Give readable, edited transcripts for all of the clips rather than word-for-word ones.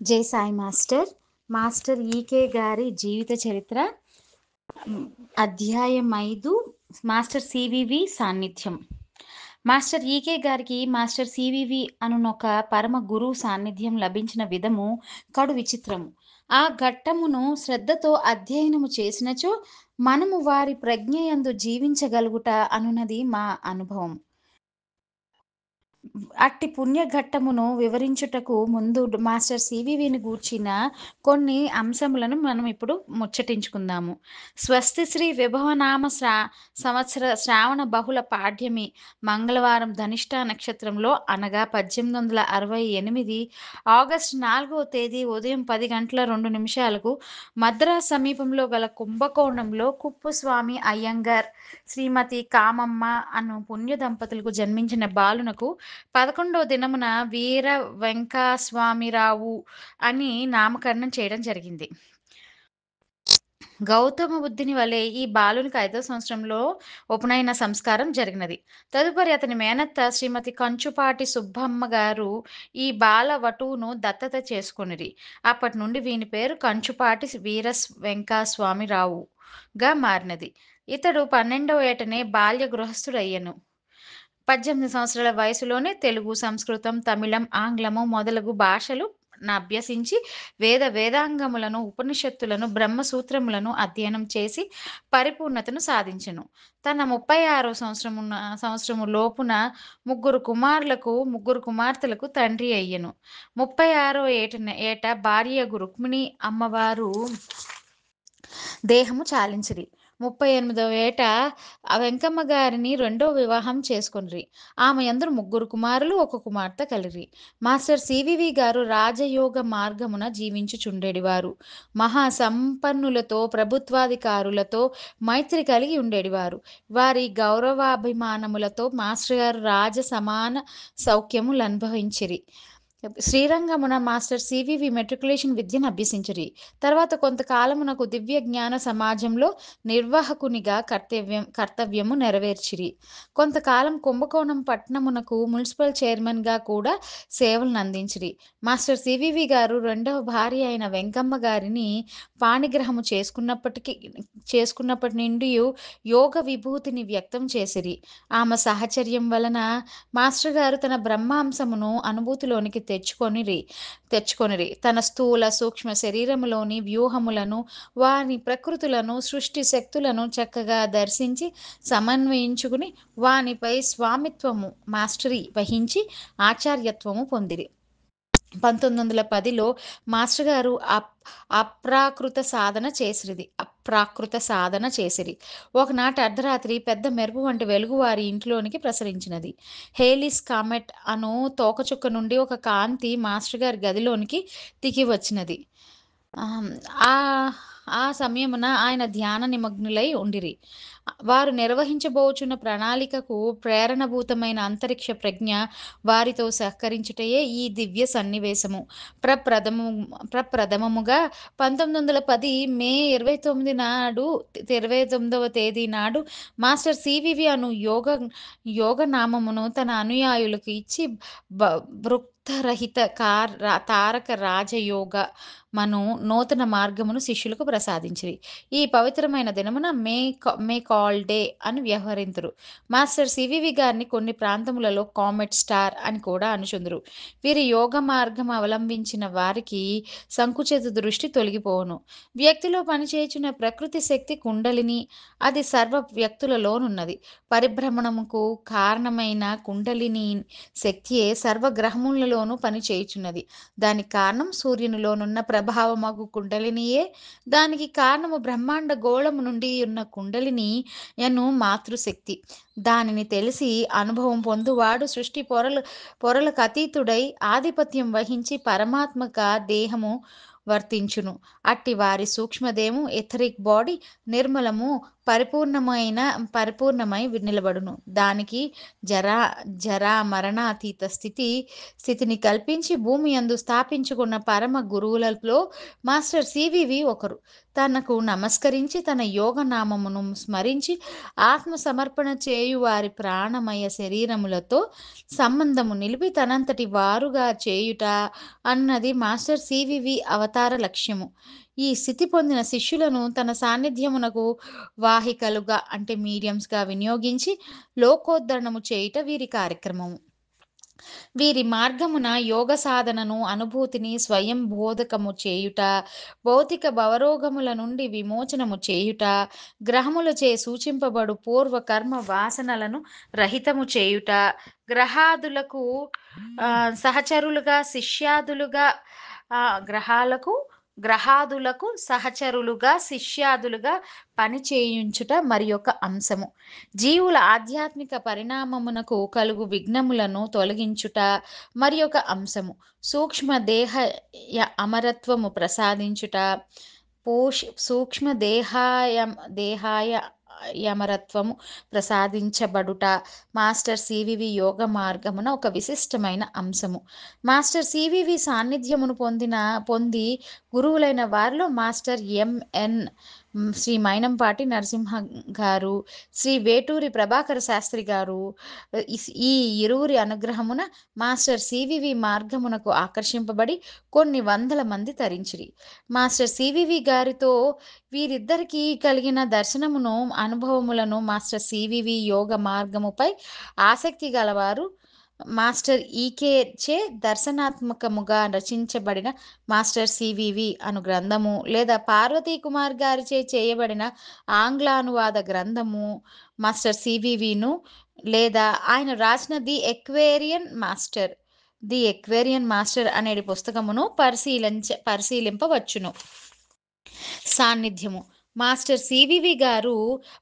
జై Sai master. Master ఈకే గారి జీవిత చరిత్ర, అధ్యాయం 5, మాస్టర్ సివివి సాన్నిధ్యం. మాస్టర్ ఈకే గారికి మాస్టర్ సివివి అనునొక పరమ గురువు సాన్నిధ్యం లభించిన విధము కడు విచిత్రము. ఆ ఘట్టమును శ్రద్ధతో అధ్యయనము చేసినచో మనము వారి ప్రజ్ఞయందు జీవించగలుగుట అనున్నది మా అనుభవం. అట్టి పుణ్యఘట్టమును వివరించుటకు ముందు మాస్టర్ సివివిని గూర్చిన కొన్ని అంశములను మనం ఇప్పుడు ముచ్చటించుకుందాము. స్వస్తి శ్రీ విభవనామ సంవత్సర శ్రావణ బహుళ పాడ్యమి మంగళవారం ధనిష్ట నక్షత్రంలో అనగా 1868 ఆగస్టు 4వ తేదీ ఉదయం 10:02 మద్రాస్ సమీపంలో గల కుంభకోణంలో కుప్పుస్వామి అయ్యంగార్, శ్రీమతి కామమ్మ అను పుణ్య దంపతులకు జన్మించిన బాలునకు 11వ దినమున వీర వెంకస్వామిరావు అని నామకరణం చేయడం జరిగింది. గౌతమ బుద్ధుని వలె ఈ బాలునికి 5వ సంవత్సరంలో ఉపనయన సంస్కారం జరిగినది. తదుపరి అతని మేనత్త శ్రీమతి కంచుపాటి సుబ్బమ్మ గారు ఈ బాల వటువును దత్తత చేసుకొనిరి. అప్పటి నుండి వీని పేరు కంచుపాటి వీర వెంకస్వామిరావుగా మారినది. ఇతడు 12వ ఏటనే బాల్య గృహస్థుడయ్యను. 18 సంవత్సరాల వయసులోనే తెలుగు, సంస్కృతం, తమిళం, ఆంగ్లము మొదలగు భాషలు అభ్యసించి వేదాంగములను, ఉపనిషత్తులను, బ్రహ్మసూత్రములను అధ్యయనం చేసి పరిపూర్ణతను సాధించెను. తన 36వ సంవత్సరము లోపున ముగ్గురు కుమార్తెలకు తండ్రి అయ్యెను. 36వ ఏట భార్యగు రుక్మిణి అమ్మవారు దేహము చాలించిరి. 38వ ఏట వెంకమ్మ గారిని 2వ వివాహం చేసుకొనిరి. ఆమె యందు ముగ్గురు కుమారులు, ఒక కుమార్తె కలిరి. మాస్టర్ సివివి గారు రాజయోగ మార్గమున జీవించుచుండెడివారు. మహా సంపన్నులతో, ప్రభుత్వాధికారులతో మైత్రి కలిగి ఉండేడివారు. వారి గౌరవాభిమానములతో మాస్టర్ గారు రాజ సమాన సౌఖ్యములనుభవించిరి. శ్రీరంగమున మాస్టర్ సివివి మెట్రికులేషన్ విద్యను అభ్యసించిరి. తర్వాత కొంతకాలమునకు దివ్య జ్ఞాన సమాజంలో నిర్వాహకునిగా కర్తవ్యము నెరవేర్చిరి. కొంతకాలం కుంభకోణం పట్టణమునకు మున్సిపల్ చైర్మన్ గా కూడా సేవలను అందించిరి. మాస్టర్ సివివి గారు 2వ భార్య అయిన వెంకమ్మ గారిని పాణిగ్రహము చేసుకున్నప్పటి నుండి యోగ విభూతిని వ్యక్తం చేసిరి. ఆమె సాహచర్యం వలన మాస్టర్ గారు తన బ్రహ్మాంశమును అనుభూతిలోనికి తెచ్చుకొనిరి. తన స్థూల సూక్ష్మ శరీరములోని వ్యూహములను, వారి ప్రకృతులను, సృష్టి శక్తులను చక్కగా దర్శించి సమన్వయించుకుని వానిపై స్వామిత్వము మాస్టరీ వహించి ఆచార్యత్వము పొందిరి. 1910లో మాస్టర్ గారు అప్రాకృత సాధన చేసిరి. ఒకనాటి అర్ధరాత్రి పెద్ద మెరుపు వంటి వెలుగు వారి ఇంట్లోనికి ప్రసరించినది. హేలిస్ కామెట్ అను తోకచుక్క నుండి ఒక కాంతి మాస్టర్ గారి గదిలోనికి దిగి వచ్చినది. ఆ సమయమున ఆయన ధ్యాన నిమగ్నులై ఉండిరి. వారు నిర్వహించబోచున్న ప్రణాళికకు ప్రేరణభూతమైన అంతరిక్ష ప్రజ్ఞ వారితో సహకరించుటయే ఈ దివ్య సన్నివేశము. ప్రప్రథమముగా 1910 మే 29వ తేదీ నాడు మాస్టర్ సివివి అను యోగ నామమును తన అనుయాయులకు ఇచ్చి భృక్తరహిత తారక రాజయోగ నూతన మార్గమును శిష్యులకు ప్రసాదించిరి. ఈ పవిత్రమైన దినమున మే కాల్ డే అని వ్యవహరింతురు. మాస్టర్ సివివి గారిని కొన్ని ప్రాంతములలో కామెట్ స్టార్ అని కూడా అనుచుందురు. వీరి యోగ మార్గం అవలంబించిన వారికి సంకుచిత దృష్టి తొలగిపోవును. వ్యక్తిలో పనిచేయుచున్న ప్రకృతి శక్తి కుండలిని, అది సర్వ వ్యక్తులలోనున్నది. పరిభ్రమణముకు కారణమైన కుండలిని శక్తియే సర్వగ్రహములలోనూ పనిచేయుచున్నది. దానికి కారణం సూర్యునిలోనున్న ప్రభావమగు కుండలినియే. దానికి కారణము బ్రహ్మాండ గోళము నుండి ఉన్న కుండలిని యను మాతృశక్తి. దానిని తెలిసి అనుభవం పొందువాడు సృష్టి పొరలకు అతీతుడై ఆధిపత్యం వహించి పరమాత్మక దేహము వర్తించును. అట్టి వారి సూక్ష్మదేహము ఎథరిక్ బాడీ నిర్మలము, పరిపూర్ణమైన పరిపూర్ణమై నిలబడును. దానికి జరా మరణాతీత స్థితిని కల్పించి భూమి యందు స్థాపించుకున్న పరమ గురువులలో మాస్టర్ సివివి ఒకరు. తనకు నమస్కరించి తన యోగ నామమును స్మరించి ఆత్మ సమర్పణ చేయు వారి ప్రాణమయ శరీరములతో సంబంధము నిలిపి తనంతటి వారుగా చేయుట అన్నది మాస్టర్ సివివి అవతార లక్ష్యము. ఈ స్థితి పొందిన శిష్యులను తన సాన్నిధ్యమునకు వాహికలుగా అంటే మీడియంస్‌గా వినియోగించి లోకోద్ధరణము చేయుట వీరి కార్యక్రమము. వీరి మార్గమున యోగ సాధనను, అనుభూతిని స్వయం బోధకము చేయుట, భౌతిక భవరోగముల నుండి విమోచనము చేయుట, గ్రహములచే సూచింపబడు పూర్వ కర్మ వాసనలను రహితము చేయుట, గ్రహాదులకు సహచరులుగా శిష్యాదులుగా గ్రహాదులకు సహచరులుగా శిష్యాదులుగా పనిచేయుంచుట మరియొక అంశము. జీవుల ఆధ్యాత్మిక పరిణామమునకు కలుగు విఘ్నములను తొలగించుట మరియొక అంశము. సూక్ష్మ అమరత్వము ప్రసాదించుట, సూక్ష్మ దేహాయ యమరత్వము ప్రసాదించబడుట మాస్టర్ సివివి యోగ మార్గమున ఒక విశిష్టమైన అంశము. మాస్టర్ సివివి సాన్నిధ్యమును పొంది గురువులైన వారిలో మాస్టర్ ఎంఎన్ శ్రీ మైనంపాటి నరసింహ గారు, శ్రీ వేటూరి ప్రభాకర శాస్త్రి గారు ఈ ఇరువురి అనుగ్రహమున మాస్టర్ సివివి మార్గమునకు ఆకర్షింపబడి కొన్ని వందల మంది తరించిరి. మాస్టర్ సివివి గారితో వీరిద్దరికీ కలిగిన దర్శనమును, అనుభవములను మాస్టర్ సివివి యోగ మార్గముపై ఆసక్తి గలవారు మాస్టర్ ఈకే చే దర్శనాత్మకముగా రచించబడిన మాస్టర్ సివివి అను గ్రంథము లేదా పార్వతీ కుమార్ గారిచే చేయబడిన ఆంగ్లానువాద గ్రంథము మాస్టర్ సివివిను లేదా ఆయన రాసిన ది ఎక్వేరియన్ మాస్టర్ అనేది పుస్తకమును పరిశీలింపవచ్చును. సాన్నిధ్యము మాస్టర్ సివివి గారు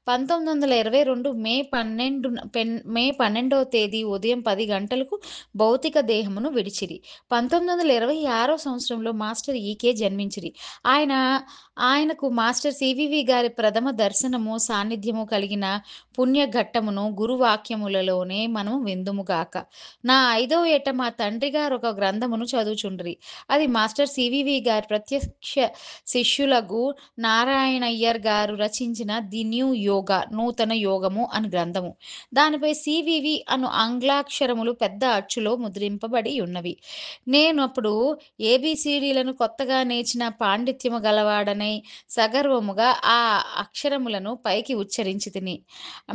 1922 మే 12వ తేదీ ఉదయం 10 గంటలకు భౌతిక దేహమును విడిచిరి. 1926 సంవత్సరంలో మాస్టర్ ఈకే జన్మించిరి. ఆయనకు మాస్టర్ సివివి గారి ప్రథమ దర్శనము సాన్నిధ్యము కలిగిన పుణ్యఘట్టమును గురువాక్యములలోనే మనం విందుముగాక. నా 5వ ఏట మా తండ్రి గారు ఒక గ్రంథమును చదువుచుండ్రి. అది మాస్టర్ సివివి గారి ప్రత్యక్ష శిష్యులకు నారాయణయ్యర్ గారు రచించిన ది న్యూ యోగా నూతన యోగము అని గ్రంథము. దానిపై సివివి అను ఆంగ్లాక్షరములు పెద్ద అచ్చులో ముద్రింపబడి ఉన్నవి. నేను అప్పుడు ఏబిసిడీలను కొత్తగా నేర్చిన పాండిత్యము గలవాడనై సగర్వముగా ఆ అక్షరములను పైకి ఉచ్చరించి తిని.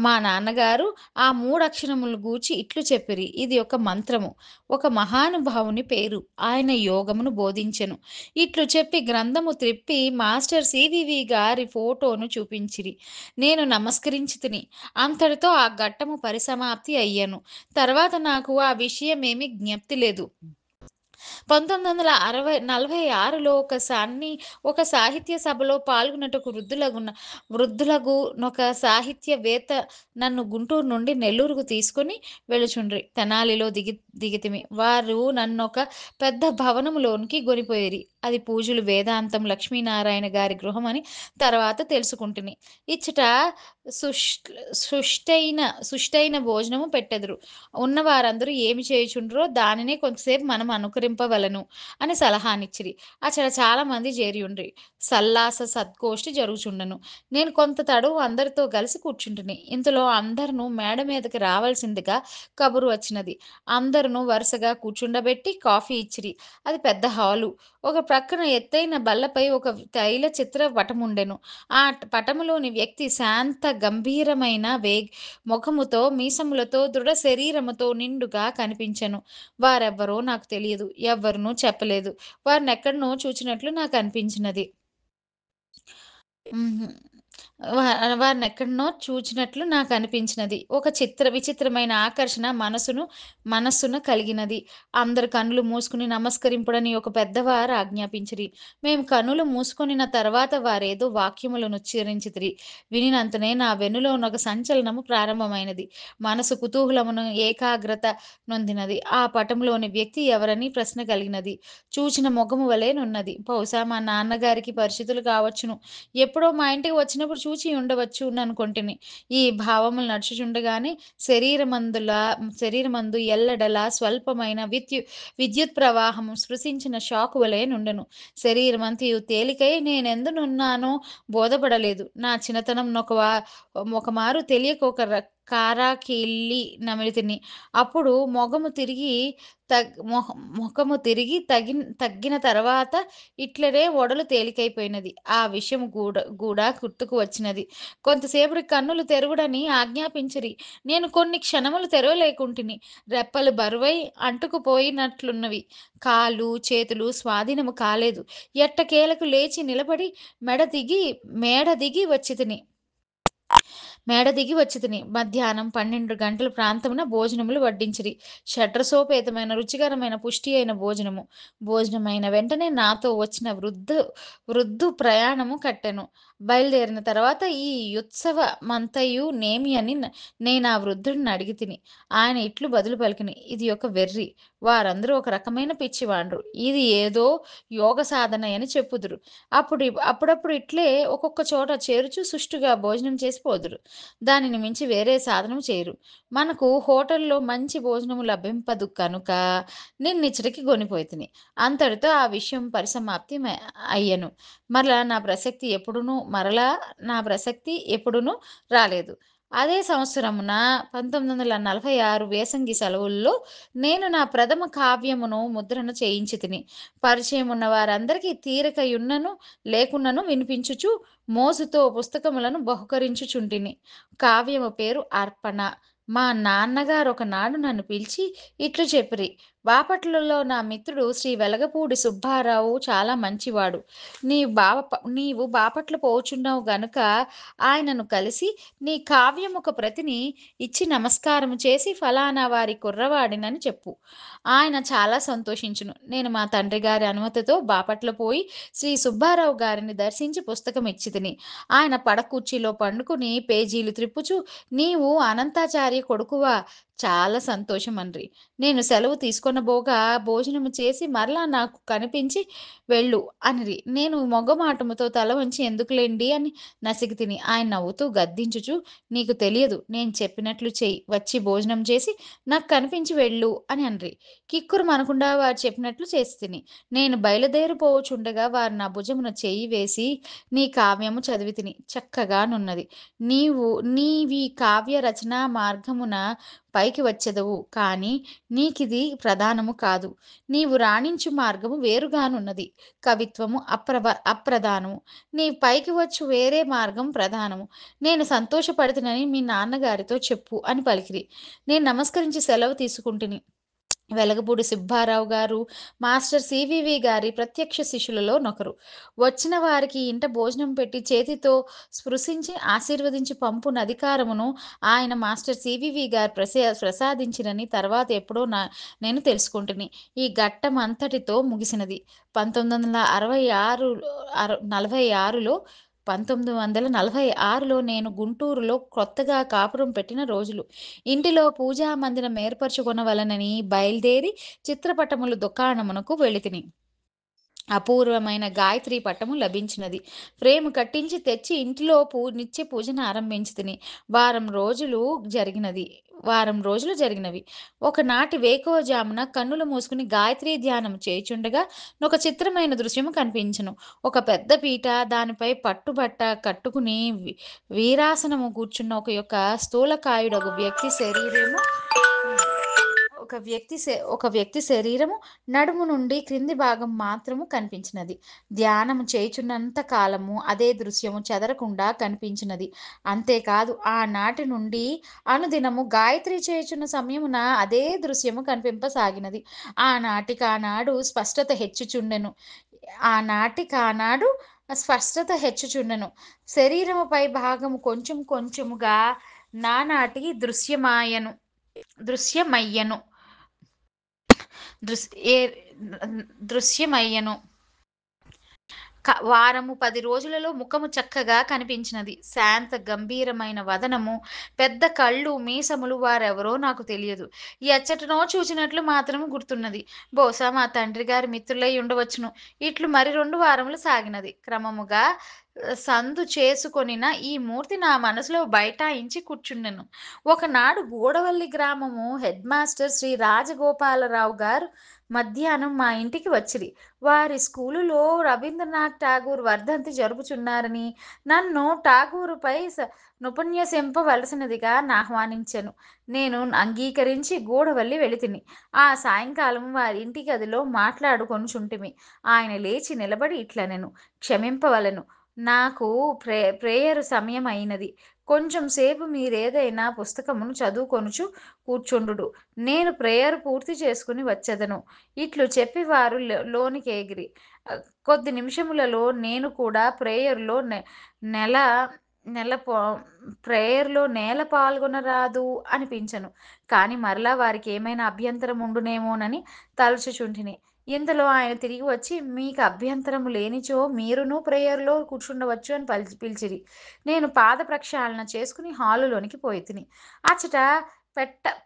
మా నాన్నగారు ఆ 3 అక్షరములు గూర్చి ఇట్లు చెప్పిరి: ఇది ఒక మంత్రము, ఒక మహానుభావుని పేరు, ఆయన యోగమును బోధించెను. ఇట్లు చెప్పి గ్రంథము త్రిప్పి మాస్టర్ సివివి గారి ఫోటోను చూపించిరి. నేను నమస్కరించి తిని. అంతటితో ఆ ఘట్టము పరిసమాప్తి అయ్యను. తర్వాత నాకు ఆ విషయమేమి జ్ఞప్తి లేదు. 1946లో ఒక సాహిత్య సభలో పాల్గొనుటకు వృద్ధులగునొక సాహిత్యవేత్త నన్ను గుంటూరు నుండి నెల్లూరుకు తీసుకొని వెళుచుండ్రి. తెనాలిలో దిగితిమి. వారు నన్నొక పెద్ద భవనములోనికి గొనిపోయిరి. అది పూజలు వేదాంతం లక్ష్మీనారాయణ గారి గృహమని తర్వాత తెలుసుకుంటుని. ఇచ్చట సుష్టైన భోజనము పెట్టెదరు. ఉన్న వారందరూ ఏమి చేయుచుండ్రో దానినే కొంతసేపు మనం అనుకరింపవలను అని సలహానిచ్చిరి. అచ్చట చాలా మంది చేరియుండ్రి. సల్లాస సద్గోష్ఠి జరుగుచుండెను. నేను కొంత తడువు అందరితో కలిసి కూర్చుంటిని. ఇంతలో అందరును మేడ మీదకి రావలసిందిగా కబురు వచ్చినది. అందరును వరుసగా కూర్చుండబెట్టి కాఫీ ఇచ్చిరి. అది పెద్ద హాలు. ఒక ప్రక్కన ఎత్తైన బల్లపై ఒక తైల చిత్ర పటముండెను. ఆ పటములోని వ్యక్తి శాంత గంభీరమైన ముఖముతో, మీసములతో, దృఢ శరీరముతో నిండుగా కనిపించెను. వారెవ్వరో నాకు తెలియదు. ఎవ్వరునూ చెప్పలేదు. వారినెక్కడనో చూచినట్లు నాకు అనిపించినది. వారినెక్కడనో చూచినట్లు నాకనిపించినది. ఒక విచిత్రమైన ఆకర్షణ మనస్సున కలిగినది. అందరు కన్నులు మూసుకుని నమస్కరింపుడని ఒక పెద్దవారు ఆజ్ఞాపించిరి. మేము కన్నులు మూసుకొనిన తర్వాత వారేదో వాక్యములనుచ్చరించిరి. వినినంతనే నా వెన్నులోనొక సంచలనము ప్రారంభమైనది. మనసు కుతూహలమును ఏకాగ్రత నొందినది. ఆ పటంలోని వ్యక్తి ఎవరని ప్రశ్న కలిగినది. చూచిన మొగము వలెనున్నది. బహుశా మా నాన్నగారికి పరిచితులు కావచ్చును. ఎప్పుడో మా ఇంటికి వచ్చిన వచ్చినప్పుడు చూచి ఉండవచ్చుననుకొంటిని. ఈ భావములు నడుచుచుండగానే శరీరమందుల శరీరమందు ఎల్లడలా స్వల్పమైన విద్యుత్ ప్రవాహము స్పృశించిన షాకు వలె నుండెను. శరీరమంతయు తేలికై నేనెందునున్నానో బోధపడలేదు. నా చిన్నతనమునొకమారు తెలియక ఒక కారాకెళ్ళి నమిలితిని. అప్పుడు మొగము తిరిగి మొఖము తిరిగి తగ్గిన తర్వాత ఇట్లనే ఒడలు తేలికైపోయినది. ఆ విషయము గూడా గుర్తుకు వచ్చినది. కొంతసేపటికి కన్నులు తెరువుడని ఆజ్ఞాపించిరి. నేను కొన్ని క్షణములు తెరవలేకుంటిని. రెప్పలు బరువై అంటుకుపోయినట్లున్నవి. కాళ్ళు, చేతులు స్వాధీనము కాలేదు. ఎట్టకేలకు లేచి నిలబడి మేడ దిగి వచ్చితిని. మధ్యాహ్నం 12 గంటల ప్రాంతమున భోజనములు వడ్డించిరి. షడ్రసోపేతమైన రుచికరమైన పుష్టి అయిన భోజనము. భోజనమైన వెంటనే నాతో వచ్చిన వృద్ధు ప్రయాణము కట్టెను. బయలుదేరిన తర్వాత ఈ యుత్సవమంతయు నేమి అని నేనా వృద్ధుడిని అడిగితిని. ఆయన ఇట్లు బదులు పలికిని, ఇది ఒక వెర్రి. వారందరూ ఒక రకమైన పిచ్చివాండ్రు. ఇది ఏదో యోగ సాధనయని చెప్పుదురు. అప్పుడప్పుడు ఇట్లే ఒక్కొక్క చోట చేరుచు సుష్టుగా భోజనం చేసి పోదురు. దానిని మించి వేరే సాధనము చేయరు. మనకు హోటల్లో మంచి భోజనము లభింపదు కనుక నిన్నిచ్చటికి గొనిపోయితిని. అంతటితో ఆ విషయం పరిసమాప్తి అయ్యెను. మరలా నా ప్రసక్తి ఎప్పుడునూ రాలేదు. అదే సంవత్సరమున 1946 వేసంగి సెలవుల్లో నేను నా ప్రథమ కావ్యమును ముద్రణ చేయించితిని. పరిచయమున్న వారందరికీ తీరికయున్నను లేకున్నను వినిపించుచు మోజుతో పుస్తకములను బహుకరించుచుంటిని. కావ్యము పేరు 'అర్పణ'. మా నాన్నగారొకనాడు నన్ను పిలిచి ఇట్లు చెప్పిరి. బాపట్లలో నా మిత్రుడు శ్రీ వెలగపూడి సుబ్బారావు చాలా మంచివాడు. నీవు బాపట్ల పోవుచున్నావు గనుక ఆయనను కలిసి నీ కావ్యమొక ప్రతిని ఇచ్చి నమస్కారము చేసి ఫలానా వారి కుర్రవాడినని చెప్పు. ఆయన చాలా సంతోషించును. నేను మా తండ్రిగారి అనుమతితో బాపట్ల పోయి శ్రీ సుబ్బారావు గారిని దర్శించి పుస్తకం ఇచ్చితిని. ఆయన పడకుర్చీలో పండుకుని పేజీలు త్రిప్పుచూ నీవు అనంతాచార్య కొడుకువా? చాలా సంతోషమన్రి. నేను సెలవు తీసుకొనబోగా భోజనము చేసి మరలా నాకు కనిపించి వెళ్ళు అనిరి. నేను మొగమాటముతో తల వంచి ఎందుకులేండి అని నసిగితిని. ఆయన నవ్వుతూ గద్దించుచు నీకు తెలియదు, నేను చెప్పినట్లు చెయ్యి, వచ్చి భోజనం చేసి నాకు కనిపించి వెళ్ళు అని అన్రి. కిక్కురు మనకుండా వారు చెప్పినట్లు చేసితిని. నేను బయలుదేరిపోవచుండగా వారు నా భుజమున చెయ్యి వేసి నీ కావ్యము చదివితిని. చక్కగానున్నది. నీవీ కావ్య రచనా మార్గమున పైకి వచ్చెదవు. కాని నీకిది ప్రధానము కాదు. నీవు రాణించు మార్గము వేరుగానున్నది. కవిత్వము అప్రధానము. నీ పైకి వచ్చు వేరే మార్గం ప్రధానము. నేను సంతోషపడుతునని మీ నాన్నగారితో చెప్పు అని పలికిరి. నేను నమస్కరించి సెలవు తీసుకుంటిని. వెలగపూడి సుబ్బారావు గారు మాస్టర్ సివివి గారి ప్రత్యక్ష శిష్యులలో నొకరు. వచ్చిన వారికి ఇంట భోజనం పెట్టి చేతితో స్పృశించి ఆశీర్వదించి పంపునధికారమును ఆయన మాస్టర్ సివివి గారు ప్రసాదించిరని తర్వాత ఎప్పుడో నేను తెలుసుకుంటుని. ఈ ఘట్టమంతటితో ముగిసినది 1946లో నేను గుంటూరులో కొత్తగా కాపురం పెట్టిన రోజులు. ఇంటిలో పూజా మందిరం ఏర్పరచుకొనవలెనని బయలుదేరి చిత్రపటముల దుకాణమునకు వెళితిని. అపూర్వమైన గాయత్రీ పటము లభించినది. ఫ్రేము కట్టించి తెచ్చి ఇంటిలో నిత్య పూజను ఆరంభించితిని. వారం రోజులు జరిగినవి. ఒకనాటి వేకువజామున కన్నులు మూసుకుని గాయత్రీ ధ్యానము చేయుచుండగా ఒక చిత్రమైన దృశ్యము కనిపించెను. ఒక పెద్ద పీట, దానిపై పట్టుబట్ట కట్టుకుని వీరాసనము కూర్చున్న స్థూలకాయుడగు వ్యక్తి శరీరము నడుము నుండి క్రింది భాగం మాత్రము కనిపించినది. ధ్యానము చేయుచున్నంత కాలము అదే దృశ్యము చెదరకుండా కనిపించినది. అంతేకాదు ఆనాటి నుండి అనుదినము గాయత్రి చేయుచున్న సమయమున అదే దృశ్యము కనిపింపసాగినది. ఆనాటికానాడు స్పష్టత హెచ్చుచుండెను. శరీరము పై భాగము కొంచెం కొంచెముగా నానాటికి దృశ్యమయ్యెను. వారము 10 రోజులలో ముఖము చక్కగా కనిపించినది. శాంత గంభీరమైన వదనము, పెద్ద కళ్ళు, మీసములు. వారెవరో నాకు తెలియదు. ఎచ్చటనో చూచినట్లు మాత్రము గుర్తున్నది. బహుశా మా తండ్రి గారి మిత్రులై ఉండవచ్చును. ఇట్లు మరి 2 వారములు సాగినది. క్రమముగా సందు చేసుకొనిన ఈ మూర్తి నా మనసులో బైఠాయించి కూర్చుండెను. ఒకనాడు గూడవల్లి గ్రామము హెడ్‌మాస్టర్ శ్రీ రాజగోపాలరావు గారు మధ్యాహ్నం మా ఇంటికి వచ్చిరి. వారి స్కూలులో రవీంద్రనాథ్ ఠాగూర్ వర్ధంతి జరుపుచున్నారని, నన్ను ఠాగూరుపై నుపన్యసింపవలసినదిగా నాహ్వానించెను. నేను అంగీకరించి గూడవల్లి వెళితిని. ఆ సాయంకాలం వారి ఇంటి గదిలో మాట్లాడుకొనుచుంటిమి. ఆయన లేచి నిలబడి ఇట్లనెను: క్షమింపవలెను. నాకు ప్రేయరు సమయం అయినది. కొంచెం సేపు మీరేదైనా పుస్తకమును చదువుకొనుచు కూర్చుండుడు. నేను ప్రేయరు పూర్తి చేసుకుని వచ్చెదను. ఇట్లు చెప్పి వారు లోనికేగిరి. కొద్ది నిమిషములలో నేను కూడా నెల నెల పా ప్రేయర్‌లో పాల్గొనరాదు అనిపించెను. కాని మరలా వారికేమైనా అభ్యంతరం ఉండునేమోనని తలచుచుంటిని. ఇంతలో ఆయన తిరిగి వచ్చి, "మీకు అభ్యంతరము లేనిచో మీరును ప్రేయర్‌లో కూర్చుండవచ్చు" అని పిలిచిరి. నేను పాద ప్రక్షాళన చేసుకుని హాలులోనికి పోయితిని. అచ్చట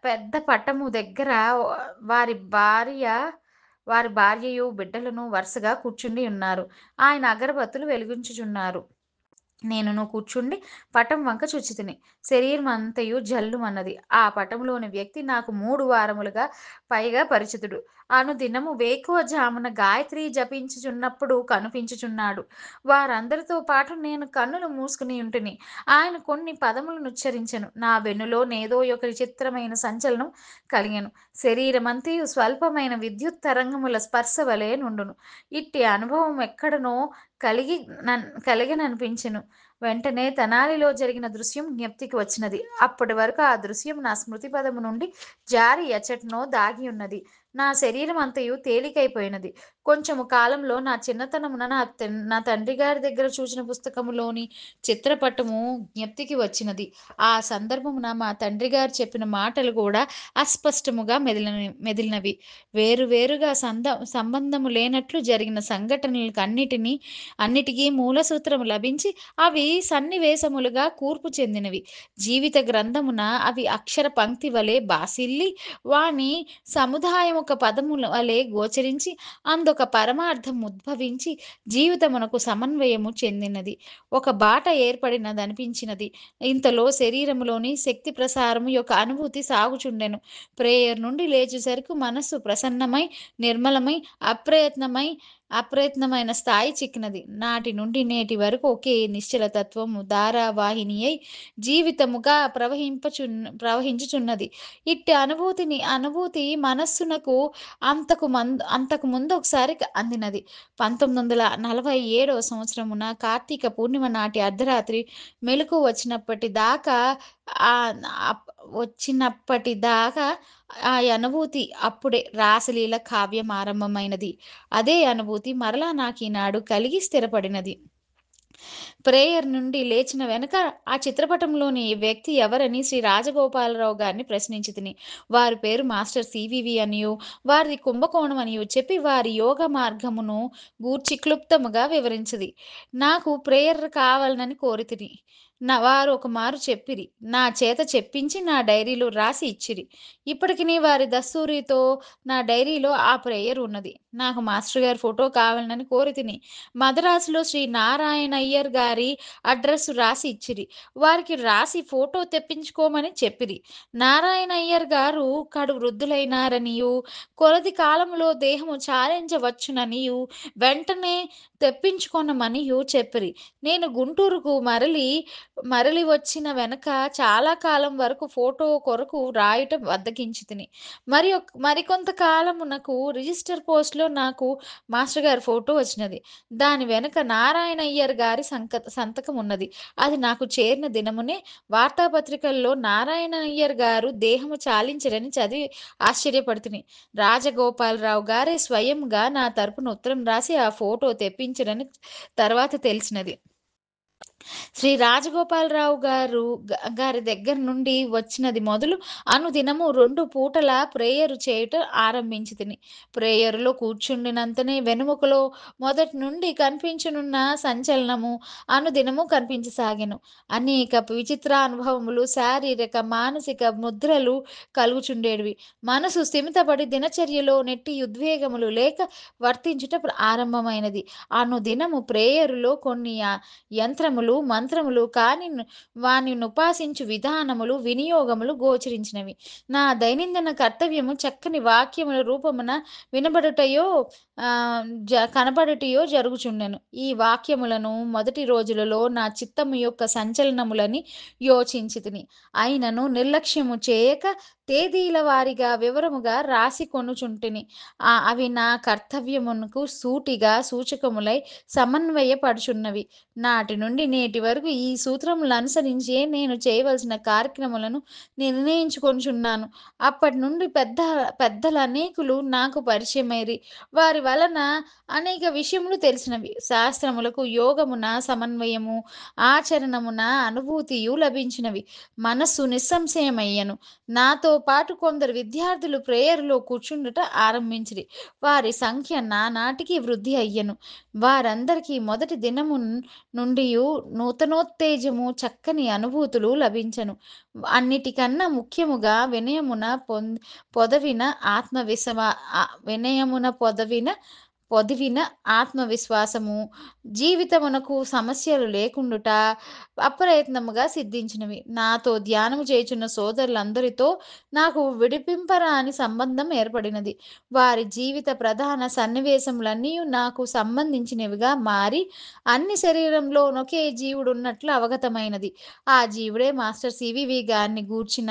పెద్ద పటము దగ్గర వారి భార్య వారి భార్యయు, బిడ్డలను వరుసగా కూర్చుండి ఉన్నారు. ఆయన అగరబత్తులు వెలిగించుచున్నారు. నేనును కూర్చుండి పటం వంక చూచితిని. శరీరమంతయు జల్లుమన్నది. ఆ పటంలోని వ్యక్తి నాకు 3 వారములుగా పైగా పరిచితుడు. అనుదినము వేకువజామున గాయత్రి జపించుచున్నప్పుడు కనిపించుచున్నాడు. వారందరితో పాటు నేను కన్నులు మూసుకుని ఉంటిని. ఆయన కొన్ని పదములనుచ్చరించెను. నా వెన్నులోనేదో ఒక విచిత్రమైన సంచలనం కలిగెను. శరీరమంతయు స్వల్పమైన విద్యుత్ తరంగముల స్పర్శ వలె నుండును. ఇట్టి అనుభవం ఎక్కడనో కలిగెననిపించెను. వెంటనే తెనాలిలో జరిగిన దృశ్యం జ్ఞప్తికి వచ్చినది. అప్పటి వరకు ఆ దృశ్యం నా స్మృతి పథము నుండి జారి ఎచ్చటనో దాగి ఉన్నది. నా శరీరం అంతయు తేలికైపోయినది. కొంచెము కాలంలో నా చిన్నతనమున నా తండ్రిగారి దగ్గర చూచిన పుస్తకములోని చిత్రపటము జ్ఞప్తికి వచ్చినది. ఆ సందర్భమున మా తండ్రిగారు చెప్పిన మాటలు కూడా అస్పష్టముగా మెదిలినవి. వేరు వేరుగా సంబంధము లేనట్లు జరిగిన అన్నిటికీ మూల సూత్రము లభించి అవి సన్నివేశములుగా కూర్పు చెందినవి. జీవిత గ్రంథమున అవి అక్షర పంక్తి వలె బాసిల్లి వాని సముదాయం ఒక పదముల వలె గోచరించి అందొక పరమార్థం ఉద్భవించి జీవితమునకు సమన్వయము చెందినది. ఒక బాట ఏర్పడినదనిపించినది. ఇంతలో శరీరములోని శక్తి ప్రసారము యొక్క అనుభూతి సాగుచుండెను. ప్రేయర్ నుండి లేచేసరికి మనస్సు ప్రసన్నమై, నిర్మలమై, అప్రయత్నమైన స్థాయి చిక్కినది. నాటి నుండి నేటి వరకు ఒకే నిశ్చల తత్వము ధారావాహిని అయి జీవితముగా ప్రవహించుచున్నది. ఇట్టి అనుభూతి మనస్సునకు అంతకు ముందు ఒకసారి అందినది. 1947వ సంవత్సరమున కార్తీక పూర్ణిమ నాటి అర్ధరాత్రి మెలకువ వచ్చినప్పటి దాకా ఆ అనుభూతి అప్పుడే రాసలీల కావ్యం ఆరంభమైనది. అదే అనుభూతి మరలా నాకీనాడు కలిగి స్థిరపడినది. ప్రేయర్ నుండి లేచిన వెనక ఆ చిత్రపటంలోని వ్యక్తి ఎవరని శ్రీ రాజగోపాలరావు గారిని ప్రశ్నించితిని. వారి పేరు మాస్టర్ సివివి అనియు, వారిది కుంభకోణం అనియు చెప్పి వారి యోగ మార్గమును గూర్చి క్లుప్తముగా వివరించిది. నాకు ప్రేయర్ కావాలనని కోరితిని. వారు ఒక మారు చెప్పిరి. నా చేత చెప్పించి నా డైరీలో రాసి ఇచ్చిరి. ఇప్పటికిని వారి దస్తూరితో నా డైరీలో ఆ ప్రేయర్ ఉన్నది. నాకు మాస్టర్ గారి ఫోటో కావాలనని కోరితిని. మద్రాసులో శ్రీ నారాయణయ్యర్ గారి అడ్రస్ రాసి ఇచ్చిరి. వారికి రాసి ఫోటో తెప్పించుకోమని చెప్పిరి. నారాయణయ్యర్ గారు కడు వృద్ధులైనారనియు, కొలది కాలములో దేహము చాలించవచ్చుననియు, వెంటనే తెప్పించుకొనమనియు చెప్పిరి. నేను గుంటూరుకు మరలి వచ్చిన వెనక చాలా కాలం వరకు ఫోటో కొరకు రాయటం బద్ధకించితిని. మరికొంత కాలమునకు రిజిస్టర్ పోస్ట్‌లో నాకు మాస్టర్ గారి ఫోటో వచ్చినది. దాని వెనక నారాయణయ్యర్ గారి సంతకం ఉన్నది. అది నాకు చేరిన దినమునే వార్తాపత్రికల్లో నారాయణయ్యర్ గారు దేహము చాలించిరని చదివి ఆశ్చర్యపడితిని. రాజగోపాలరావు గారే స్వయంగా నా తరపున ఉత్తరం రాసి ఆ ఫోటో తెప్పించిరని తర్వాత తెలిసినది. శ్రీ రాజగోపాలరావు గారి దగ్గర నుండి వచ్చినది మొదలు అనుదినము 2 పూటల ప్రేయరు చేయుట ఆరంభించితిని. ప్రేయరులో కూర్చుండినంతనే వెనుముకలో మొదటి నుండి కనిపించనున్న సంచలనము అనుదినము కనిపించసాగెను. అనేకపు విచిత్ర అనుభవములు, శారీరక, మానసిక ముద్రలు కలుగుచుండేటివి. మనసు స్థిమితపడి దినచర్యలో నెట్టి ఉద్వేగములు లేక వర్తించుట ఆరంభమైనది. అనుదినము ప్రేయరులో కొన్ని యంత్రములు, మంత్రములు కాని వానినుపాసించు విధానములు, వినియోగములు గోచరించినవి. నా దైనందిన కర్తవ్యము చక్కని వాక్యముల రూపమున వినబడుటయో కనబడుటయో జరుగుచుండెను. ఈ వాక్యములను మొదటి రోజులలో నా చిత్తము యొక్క సంచలనములని యోచించితిని. అయినను నిర్లక్ష్యము చేయక తేదీల వారిగా వివరముగా రాసికొనుచుంటిని. అవి నా కర్తవ్యమునకు సూటిగా సూచకములై సమన్వయపడుచున్నవి. నాటి నుండి నేటి వరకు ఈ సూత్రములను అనుసరించే నేను చేయవలసిన కార్యక్రమాలను నిర్ణయించుకొనుచున్నాను. అప్పటి నుండి పెద్దలు అనేకులు నాకు పరిచయమైరి. వారి వలన అనేక విషయములు తెలిసినవి. శాస్త్రములకు యోగమున సమన్వయము, ఆచరణమున అనుభూతియు లభించినవి. మనస్సు నిస్సంశయమయ్యను. నాతో పాటు కొందరు విద్యార్థులు ప్రేయరులో కూర్చుండుట ఆరంభించిరి. వారి సంఖ్య నానాటికి వృద్ధి అయ్యెను. వారందరికీ మొదటి దినము నుండియు నూతనోత్తేజము, చక్కని అనుభూతులు లభించెను. అన్నిటికన్నా ముఖ్యముగా పొదవిన పొదివిన ఆత్మవిశ్వాసము, జీవితమునకు సమస్యలు లేకుండుట అప్రయత్నముగా సిద్ధించినవి. నాతో ధ్యానము చేయుచున్న సోదరులందరితో నాకు విడిపింపరాని సంబంధం ఏర్పడినది. వారి జీవిత ప్రధాన సన్నివేశములన్నీ నాకు సంబంధించినవిగా మారి అన్ని శరీరంలో ఒకే జీవుడున్నట్లు అవగతమైనది. ఆ జీవుడే మాస్టర్ సివివి గారిని గూర్చిన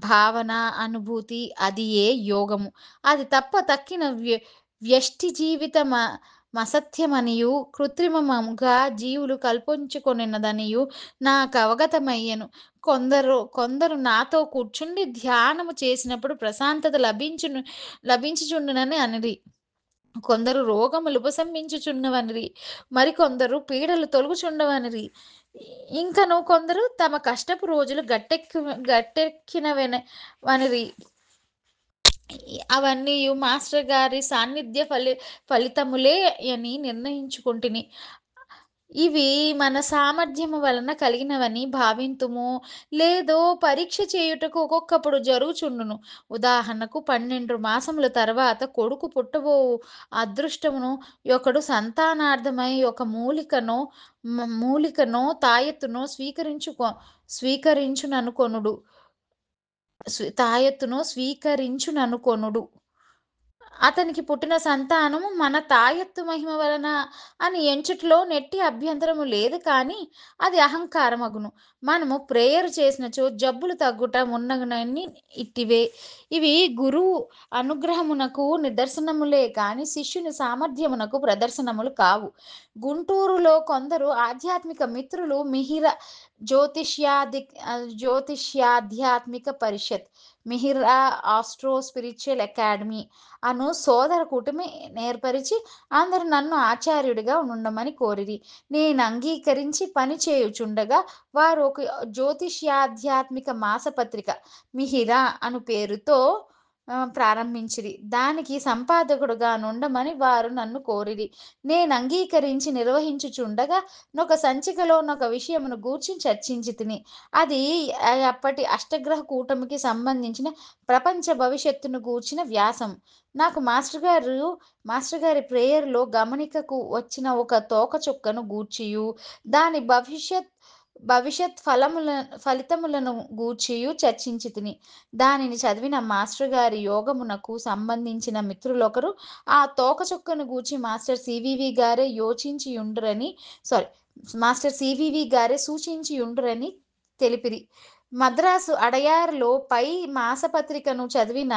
భావన, అనుభూతి. అది ఏ యోగము. అది తప్ప తక్కిన వ్యష్టి మసత్యమనియు కృత్రిమముగా జీవులు కల్పించుకొనినదనియు నాకు అవగతమయ్యెను. కొందరు నాతో కూర్చుండి ధ్యానము చేసినప్పుడు ప్రశాంతత లభించుచుండునని అనిరి. కొందరు రోగములు ఉపశమించుచున్నవనిరి. మరికొందరు పీడలు తొలగుచుండవనిరి. ఇంకను కొందరు తమ కష్టపు రోజులు గట్టెక్కినవనిరి. అవన్నీ మాస్టర్ గారి సాన్నిధ్య ఫలితములే అని నిర్ణయించుకుంటుని. ఇవి మన సామర్థ్యము వలన కలిగినవని భావింతుము, లేదో పరీక్ష చేయుటకు ఒక్కొక్కప్పుడు జరుగుచుండును. ఉదాహరణకు 12 మాసముల తర్వాత కొడుకు పుట్టబో అదృష్టమును ఒకడు సంతానార్థమై ఒక మూలికనో తాయెత్తునో స్వీకరించుననుకొనుడు. అతనికి పుట్టిన సంతానము మన తాయెత్తు మహిమ వలన అని ఎంచుట్లో నెట్టి అభ్యంతరము లేదు, కానీ అది అహంకారమగును. మనము ప్రేయర్ చేసినచో జబ్బులు తగ్గుట మున్నగునన్ని ఇట్టివే. ఇవి గురువు అనుగ్రహమునకు నిదర్శనములే కానీ శిష్యుని సామర్థ్యమునకు ప్రదర్శనములు కావు. గుంటూరులో కొందరు ఆధ్యాత్మిక మిత్రులు మిహిర జ్యోతిష్యాధ్యాత్మిక పరిషత్, మిహిరా ఆస్ట్రో స్పిరిచువల్ అకాడమీ అను సోదర కూటమి నేర్పరిచి అందరూ నన్ను ఆచార్యుడిగా ఉండమని కోరిరి. నేను అంగీకరించి పని చేయుచుండగా వారు ఒక జ్యోతిష్యాధ్యాత్మిక మాసపత్రిక మిహిరా అను పేరుతో ప్రారంభించిరి. దానికి సంపాదకుడుగా నుండమని వారు నన్ను కోరిరి. నేను అంగీకరించి నిర్వహించుచుండగా నొక సంచికలో నొక విషయమును గూర్చి చర్చించితిని. అది అప్పటి అష్టగ్రహ కూటమికి సంబంధించిన ప్రపంచ భవిష్యత్తును గూర్చిన వ్యాసం. నాకు మాస్టర్ గారి ప్రేయర్లో గమనికకు వచ్చిన ఒక తోకచుక్కను గూర్చియు దాని భవిష్యత్ ఫలితములను గూర్చియు చర్చించితిని. దానిని చదివిన మాస్టర్ గారి యోగమునకు సంబంధించిన మిత్రులొకరు ఆ తోకచుక్కను గూర్చి మాస్టర్ సివివి గారే సూచించియుండురని తెలిపిరి. మద్రాసు అడయారులో పై మాసపత్రికను చదివిన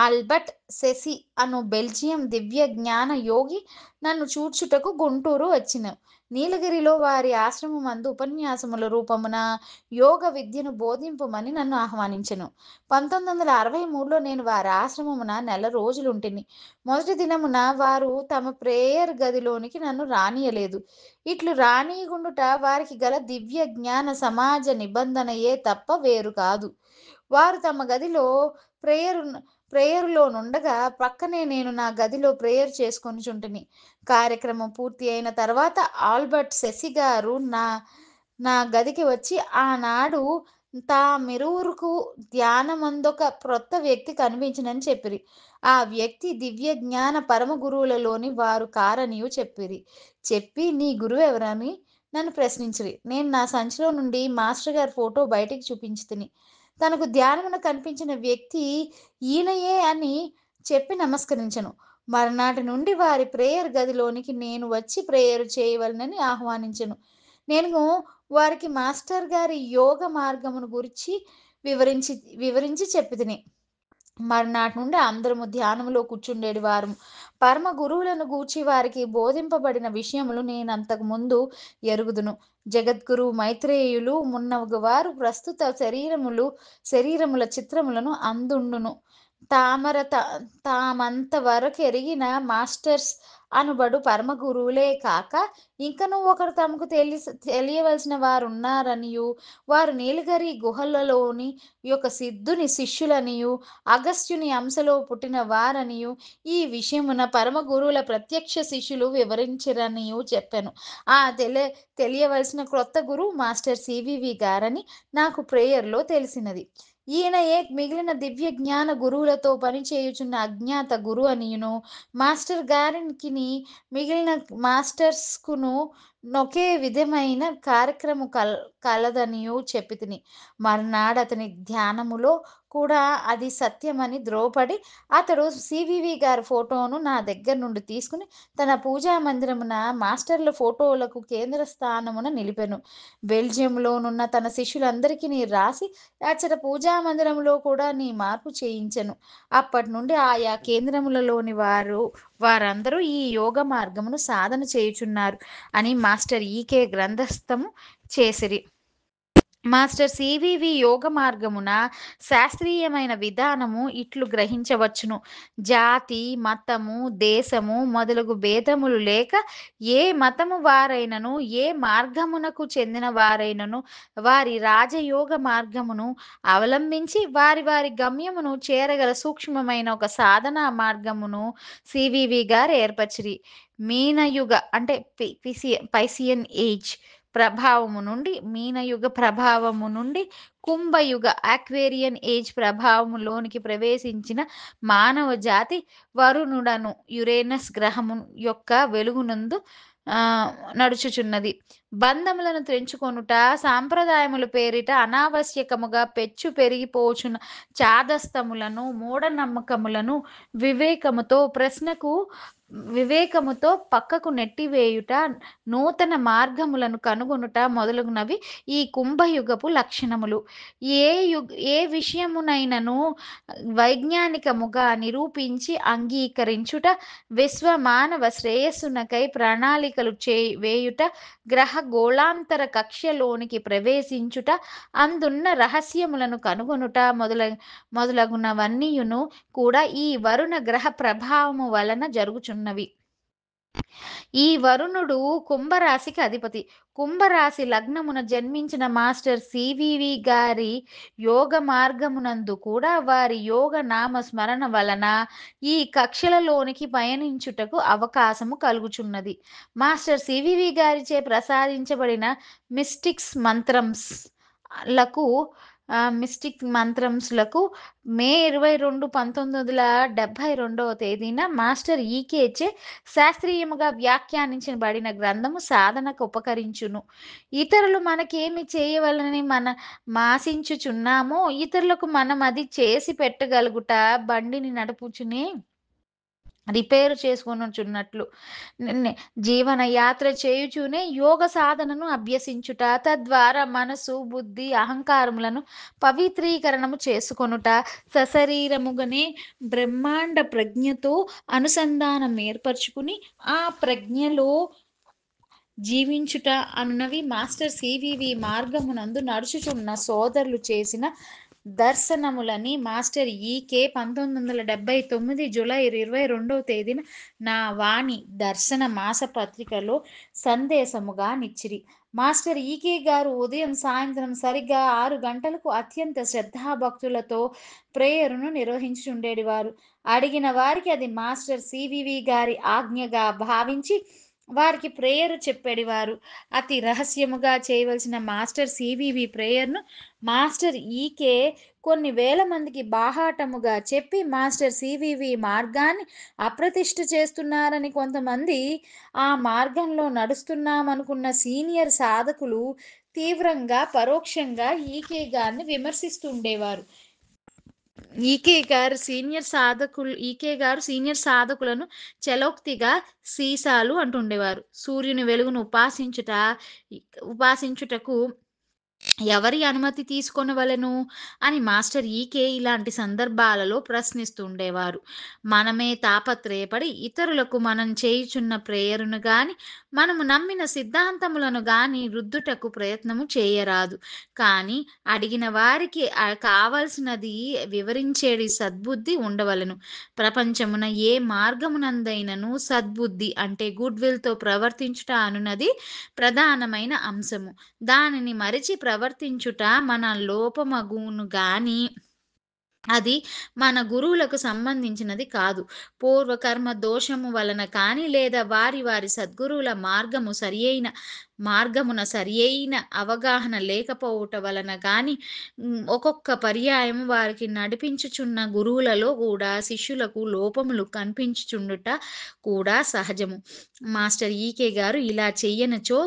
ఆల్బర్ట్ సెసి అను బెల్జియం దివ్య జ్ఞాన యోగి నన్ను చూచుటకు గుంటూరు వచ్చిన. నీలగిరిలో వారి ఆశ్రమమందు ఉపన్యాసముల రూపమున యోగ విద్యను బోధింపుమని నన్ను ఆహ్వానించెను. 1963లో నేను వారి ఆశ్రమమున నెల రోజులుంటిని. మొదటి దినమున వారు తమ ప్రేయర్ గదిలోనికి నన్ను రానీయలేదు. ఇట్లు రానీయకుండుట వారికి గల దివ్య జ్ఞాన సమాజ నిబంధనయే తప్ప వేరు కాదు. వారు తమ గదిలో ప్రేయరు ప్రేయరులోనుండగా పక్కనే నేను నా గదిలో ప్రేయర్ చేసుకొనుచుంటిని. కార్యక్రమం పూర్తి అయిన తర్వాత ఆల్బర్ట్ శశి గారు నా నా గదికి వచ్చి ఆనాడు తామిరువురుకు ధ్యానమందొక క్రొత్త వ్యక్తి కనిపించినని చెప్పిరి. ఆ వ్యక్తి దివ్య జ్ఞాన పరమ గురువులలోని వారు కారనియు చెప్పిరి. చెప్పి నీ గురువెవరని నన్ను ప్రశ్నించిరి. నేను నా సంచిలో నుండి మాస్టర్ గారి ఫోటో బయటికి చూపించితిని. తనకు ధ్యానమున కనిపించిన వ్యక్తి ఈయనయే అని చెప్పి నమస్కరించెను. మరునాటి నుండి వారి ప్రేయర్ గదిలోనికి నేను వచ్చి ప్రేయర్ చేయవలెనని ఆహ్వానించెను. నేను వారికి మాస్టర్ గారి యోగ మార్గమును గురించి వివరించి వివరించి చెప్పితిని. మర్నాటి నుండి అందరము ధ్యానములో కూర్చుండేడివారము. పరమ గురువులను గూర్చి వారికి బోధింపబడిన విషయములు నేనంతకు ముందు ఎరుగుదును. జగద్గురు మైత్రేయులు మున్నగువారు ప్రస్తుత శరీరముల చిత్రములను అందుండును. తామర త తామంత వరకెరిగిన మాస్టర్స్ అనబడు పరమ గురువులే కాక ఇంకనూ ఒకరు తమకు తెలియవలసిన వారున్నారనియు, వారు నీలగిరి గుహలలోని యొక్క సిద్ధుని శిష్యులనియు, అగస్త్యుని అంశలో పుట్టిన వారనియు, ఈ విషయమున పరమ గురువుల ప్రత్యక్ష శిష్యులు వివరించిరనియు చెప్పెను. ఆ తెలియవలసిన క్రొత్త గురువు మాస్టర్ సివివి గారని నాకు ప్రేయర్‌లో తెలిసినది. ఈయనయే మిగిలిన దివ్య జ్ఞాన గురువులతో పనిచేయుచున్న అజ్ఞాత గురువు అనియును, మాస్టర్ గారికిని మిగిలిన మాస్టర్స్‌కును నొకే విధమైన కార్యక్రమము కలదనియు చెప్పితిని. మర్నాడు అతని ధ్యానములో కూడా అది సత్యమని ధ్రువపడి అతడు సివివి గారి ఫోటోను నా దగ్గర నుండి తీసుకుని తన పూజా మందిరమున మాస్టర్ల ఫోటోలకు కేంద్ర స్థానమున నిలిపెను. బెల్జియంలోనున్న తన శిష్యులందరికీ రాసి అచ్చట పూజా మందిరములో కూడా నీ మార్పు చేయించెను. అప్పటి నుండి ఆయా కేంద్రములలోని వారందరూ ఈ యోగ మార్గమును సాధన చేయుచున్నారు అని మాస్టర్ ఈకే గ్రంథస్థము చేసిరి. మాస్టర్ సివివి యోగ మార్గమున శాస్త్రీయమైన విధానము ఇట్లు గ్రహించవచ్చును. జాతి, మతము, దేశము మొదలగు భేదములు లేక ఏ మతము వారైనను, ఏ మార్గమునకు చెందిన వారైనను వారి రాజయోగ మార్గమును అవలంబించి వారి వారి గమ్యమును చేరగల సూక్ష్మమైన ఒక సాధనా మార్గమును సివివి గారు ఏర్పరిచిరి. మీనయుగ అంటే పైసియన్ ఏజ్ ప్రభావము నుండి కుంభయుగ ఆక్వేరియన్ ఏజ్ ప్రభావములోనికి ప్రవేశించిన మానవ జాతి వరుణుడను యురేనస్ గ్రహము యొక్క వెలుగునందు నడుచుచున్నది. బంధములను తెంచుకొనుట, సాంప్రదాయముల పేరిట అనావశ్యకముగా పెచ్చు పెరిగిపోచున్న చాదస్తములను, మూఢనమ్మకములను వివేకముతో పక్కకు నెట్టివేయుట, నూతన మార్గములను కనుగొనుట మొదలగునవి ఈ కుంభయుగపు లక్షణములు. ఏ విషయమునైనను వైజ్ఞానికముగా నిరూపించి అంగీకరించుట, మానవ శ్రేయస్సునకై ప్రణాళికలు వేయుట, గ్రహ గోళాంతర కక్ష్యలోనికి ప్రవేశించుట, అందున్న రహస్యములను కనుగొనుట మొదలగునవన్నీయును కూడా ఈ వరుణ గ్రహ ప్రభావము వలన జరుగుచున్నవి. ఈ వరుణుడు కుంభరాశికి అధిపతి. కుంభరాశి లగ్నమున జన్మించిన మాస్టర్ సివివి గారి యోగ మార్గమునందు కూడా వారి యోగ నామ స్మరణ వలన ఈ కక్షలలోనికి పయనించుటకు అవకాశము కలుగుచున్నది. మాస్టర్ సివివి గారిచే ప్రసాదించబడిన మిస్టిక్ మంత్రమ్స్లకు మే 22, 1972 మాస్టర్ ఈకేచే శాస్త్రీయముగా వ్యాఖ్యానించబడిన గ్రంథము సాధనకు ఉపకరించును. ఇతరులు మనకేమి చేయవలనని మాసించుచున్నామో ఇతరులకు మనం అది చేసి పెట్టగలుగుట బండిని నడుపుచునే రిపేరు చేసుకొనుచున్నట్లు జీవన యాత్ర చేయుచూనే యోగ సాధనను అభ్యసించుట, తద్వారా మనసు, బుద్ధి, అహంకారములను పవిత్రీకరణము చేసుకొనుట, సశరీరముగనే బ్రహ్మాండ ప్రజ్ఞతో అనుసంధానం ఏర్పరచుకుని ఆ ప్రజ్ఞలో జీవించుట అనునవి మాస్టర్ సివివి మార్గమునందు నడుచుచున్న సోదరులు చేసిన దర్శనములని మాస్టర్ ఈకే 1979 జూలై 22వ తేదీన నా వాణి దర్శన మాసపత్రికలో సందేశముగా నిచ్చిరి. మాస్టర్ ఈకే గారు ఉదయం సాయంత్రం సరిగ్గా 6 గంటలకు అత్యంత శ్రద్ధాభక్తులతో ప్రేయరును నిర్వహించుచుండేవారు. అడిగిన వారికి అది మాస్టర్ సివివి గారి ఆజ్ఞగా భావించి వారికి ప్రేయర్ చెప్పేడివారు. అతి రహస్యముగా చేయవలసిన మాస్టర్ సివివి ప్రేయర్‌ను మాస్టర్ ఈకే కొన్ని వేల మందికి బాహాటముగా చెప్పి మాస్టర్ సివివి మార్గాన్ని అప్రతిష్ఠ చేస్తున్నారని కొంతమంది ఆ మార్గంలో నడుస్తున్నామనుకున్న సీనియర్ సాధకులు తీవ్రంగా, పరోక్షంగా ఈకే గారిని విమర్శిస్తుండేవారు. ఈకే గారు సీనియర్ సాధకులను చలోక్తిగా సీసాలు అంటుండేవారు. సూర్యుని వెలుగును ఉపాసించుటకు ఎవరి అనుమతి తీసుకొనవలెను అని మాస్టర్ ఈకే ఇలాంటి సందర్భాలలో ప్రశ్నిస్తుండేవారు. మనమే తాపత్రయపడి ఇతరులకు మనం చేయుచున్న ప్రేయరును గాని, మనము నమ్మిన సిద్ధాంతములను గాని రుద్దుటకు ప్రయత్నము చేయరాదు. కానీ అడిగిన వారికి కావలసినది వివరించేడి సద్బుద్ధి ఉండవలెను. ప్రపంచమున ఏ మార్గమునందైనను సద్బుద్ధి అంటే గుడ్ విల్‌తో ప్రవర్తించుట అనునది ప్రధానమైన అంశము. దానిని మరిచి ప్రవర్తించుట మన లోపమగును గాని అది మన గురువులకు సంబంధించినది కాదు. పూర్వకర్మ దోషము వలన కానీ, లేదా వారి వారి సద్గురువుల మార్గమున సరియైన అవగాహన లేకపోవుట వలన గాని, ఒక్కొక్క పర్యాయము వారికి నడిపించుచున్న గురువులలో కూడా శిష్యులకు లోపములు కనిపించుచుండుట కూడా సహజము. మాస్టర్ ఈకే గారు ఇలా చెయ్యనచో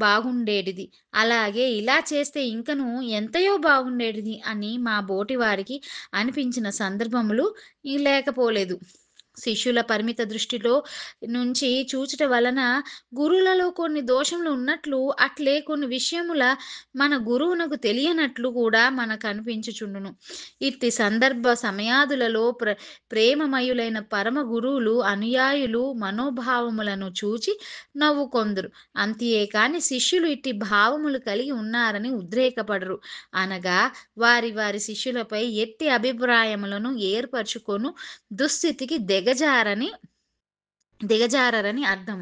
బాగుండేడిది. అలాగే ఇలా చేస్తే ఇంకనూ ఎంతయో బాగుండేడిది అని మా బోటివారికి అనిపించిన సందర్భములు లేకపోలేదు. శిష్యుల పరిమిత దృష్టిలో నుంచి చూచుట వలన గురువులలో కొన్ని దోషములు ఉన్నట్లు, అట్లే కొన్ని విషయముల మన గురువునకు తెలియనట్లు కూడా మనకనిపించుచుండును. ఇట్టి సందర్భ సమయాదులలో ప్రేమమయులైన పరమ గురువులు అనుయాయులు మనోభావములను చూచి నవ్వుకొందురు. అంతియే కాని శిష్యులు ఇట్టి భావములు కలిగి ఉన్నారని ఉద్రేకపడరు. అనగా వారి వారి శిష్యులపై ఎట్టి అభిప్రాయములను ఏర్పరచుకొను దుస్థితికి దిగజారరని అర్థం.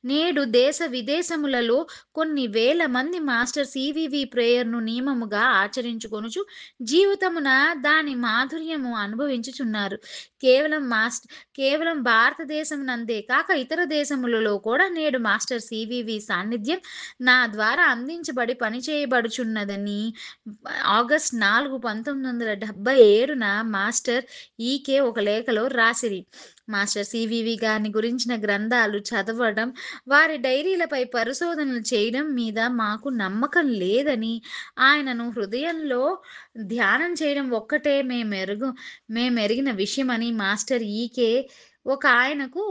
నేడు దేశ విదేశములలో కొన్ని వేల మంది మాస్టర్ సివివి ప్రేయర్‌ను నియమముగా ఆచరించుకొనుచు జీవితమున దాని మాధుర్యము అనుభవించుచున్నారు. కేవలం భారతదేశమునందే కాక ఇతర దేశములలో కూడా నేడు మాస్టర్ సివివి సాన్నిధ్యం నా ద్వారా అందించబడి పనిచేయబడుచున్నదని ఆగస్టు 4, 1977న మాస్టర్ ఈకే ఒక లేఖలో రాసిరి. మాస్టర్ సివివి గారిని గురించిన గ్రంథాలు చదవడం, వారి డైరీలపై పరిశోధనలు చేయడం మీద మాకు నమ్మకం లేదని, ఆయనను హృదయంలో ధ్యానం చేయడం ఒక్కటే మేమెరిగిన విషయమని మాస్టర్ ఈకే ఆయనకు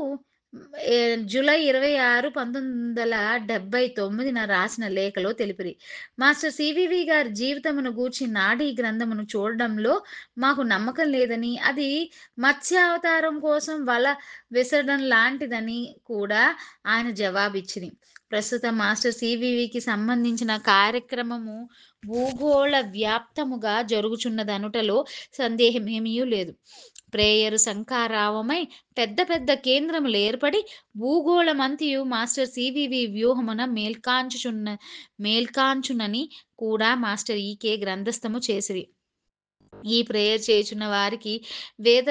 జూలై 26, 1979న రాసిన లేఖలో తెలిపిరి. మాస్టర్ సివివి గారి జీవితమును గూర్చి నాడీ గ్రంథమును చూడడంలో మాకు నమ్మకం లేదని, అది మత్స్యావతారం కోసం వల విసరడం లాంటిదని కూడా ఆయన జవాబిచ్చిరి. ప్రస్తుతం మాస్టర్ సివివికి సంబంధించిన కార్యక్రమము భూగోళ వ్యాప్తముగా జరుగుచున్నదనుటలో సందేహమేమీ లేదు. ప్రేయరు శంఖారావమై పెద్ద పెద్ద కేంద్రములు ఏర్పడి భూగోళమంతియు మాస్టర్ సివివి వ్యూహమున మేల్కాంచునని కూడా మాస్టర్ ఈకే గ్రంథస్థము చేసిరి. ఈ ప్రేయర్ చేయుచున్న వారికి